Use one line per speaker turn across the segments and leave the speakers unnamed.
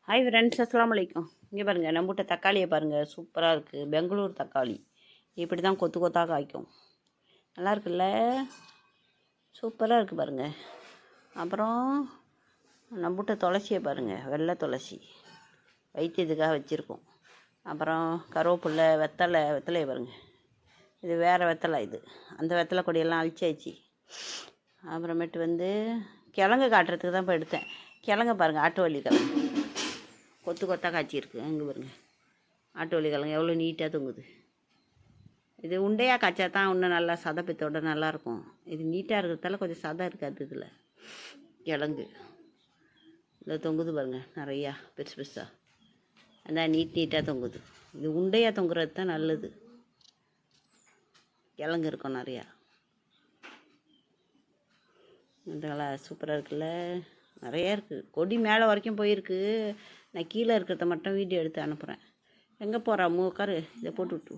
Hi friends, அஸ்ஸலாமு அலைக்கும். இங்கே பாருங்கள், நம்மகிட்ட தக்காளியை பாருங்கள், சூப்பராக இருக்குது. பெங்களூர் தக்காளி இப்படி தான் கொத்து கொத்தாக காய்க்கும். நல்லா இருக்குல்ல, சூப்பராக இருக்குது பாருங்கள். அப்புறம் நம்மகிட்ட துளசியை பாருங்கள், வெள்ளை துளசி வைத்தியத்துக்காக வச்சுருக்கோம். அப்புறம் கருவேப்பில்லை, வெத்தலையை பாருங்கள், இது வேறு வெத்தலை. இது அந்த வெத்தலை கொடியெல்லாம் அழிச்சாச்சு. அப்புறமேட்டு கிழங்கு காட்டுறதுக்கு தான் இப்போ எடுத்தேன். கிழங்க பாருங்கள், ஆட்டுவள்ளி கிழங்கு கொத்து கொத்தாக காய்ச்சிருக்கு. அங்கே பாருங்கள், ஆட்டுவள்ளி கிழங்கு எவ்வளோ நீட்டாக தொங்குது. இது உண்டையாக காய்ச்சா தான் இன்னும் நல்லா சதப்பத்தோட நல்லாயிருக்கும். இது நீட்டாக இருக்கிறதால கொஞ்சம் சதம் இருக்காது. இதில் கிழங்கு இந்த தொங்குது பாருங்கள், நிறையா பெருசு பெருசாக அதான் நீட்டாக தொங்குது. இது உண்டையாக தொங்குறது தான் நல்லது. கிழங்கு இருக்கும் நிறையா. இதெல்லாம் சூப்பராக இருக்குல்ல, நிறையா இருக்குது. கொடி மேலே வரைக்கும் போயிருக்கு. நான் கீழே இருக்கிறத மட்டும் வீடியோ எடுத்து அனுப்புகிறேன். எங்கே போகிறா உட்காரு, இதை போட்டு விட்டு.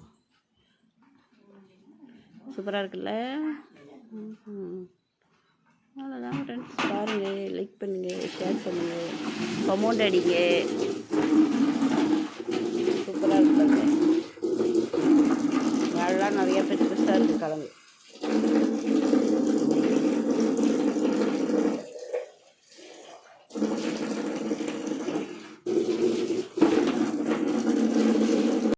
சூப்பராக இருக்குல்ல. அவ்வளோதான் ஃப்ரெண்ட்ஸ், பாருங்கள், லைக் பண்ணுங்கள், ஷேர் பண்ணுங்கள், கமெண்ட் அடிங்க. சூப்பராக இருக்கு. நல்லா நிறையா பெருசாக இருக்குது கிழங்கு.